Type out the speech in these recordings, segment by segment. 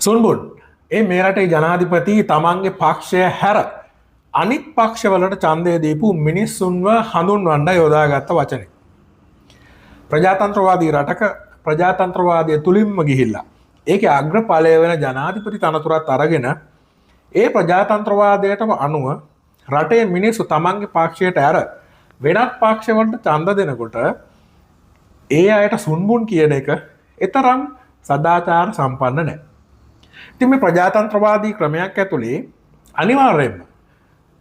සුන්බුන් ඒ මේ රටේ ජනාධිපති තමන්ගේ පක්ෂය හැර අනිත් පක්ෂවලට ඡන්දය දීපු මිනිස්සුන්ව හඳුන්වන්න යොදාගත්ත වචනේ. ප්‍රජාතන්ත්‍රවාදී රටක ප්‍රජාතන්ත්‍රවාදය තුලින්ම ගිහිල්ලා ඒකේ අග්‍රඵලය වෙන ජනාධිපති තනතුරත් අරගෙන ඒ ප්‍රජාතන්ත්‍රවාදයටම අනුව රටේ මිනිස්සු තමන්ගේ පක්ෂයට ඇර වෙනත් පක්ෂවලට ඡන්ද දෙනකොට ඒ අයට සුන්බුන් කියන එක එතරම් සදාචාර සම්පන්න නැහැ. ඉතින් මේ ප්‍රජාතන්ත්‍රවාදී ක්‍රමයක් ඇතුලේ අනිවාර්යයෙන්ම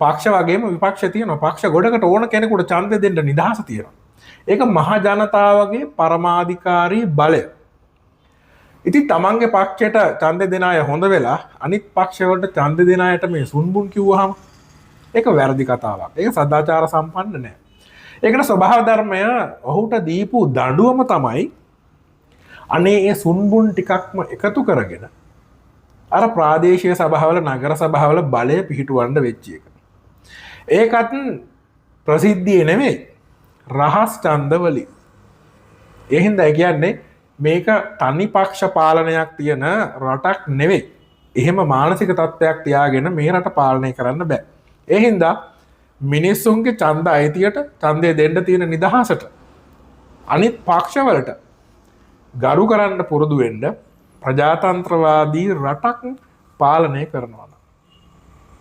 පක්ෂ වගේම විපක්ෂ තියෙනවා. පක්ෂ ගොඩකට ඕන කෙනෙකුට ඡන්ද දෙන්න නිදහස තියෙනවා. ඒක මහ ජනතාවගේ පරමාධිකාරී බලය. ඉතින් තමන්ගේ පක්ෂයට ඡන්ද දෙන අය හොඳ වෙලා අනිත් පක්ෂවලට ඡන්ද දෙන අයට මේ සුන්බුන් කිව්වහම ඒක වැරදි කතාවක්. ඒක සදාචාර සම්පන්න නැහැ. ඒකට ස්වභාව ධර්මය ඔහුට දීපු දඬුවම තමයි අනේ ඒ සුන්බුන් ටිකක්ම එකතු කරගෙන අර ප්‍රාදේශීය සභාවල නගර සභාවල බලය පිහිටුවන්න වෙච්ච එක. ඒකත් ප්‍රසිද්ධියේ නෙමෙයි රහස් ඡන්දවලින්. ඒ හින්දා කියන්නේ මේක තනි පක්ෂ පාලනයක් තියෙන රටක් නෙවෙයි. එහෙම මානසික තත්ත්වයක් තියාගෙන මේ රට පාලනය කරන්න බෑ. ඒ හින්දා මිනිස්සුන්ගේ ඡන්ද අයිතියට ඡන්දය දෙන්න තියෙන නිදහසට අනිත් පක්ෂවලට ගරු කරන්න පුරුදු වෙන්න ප්‍රජාතන්ත්‍රවාදී රටක් පාලනය කරනවා.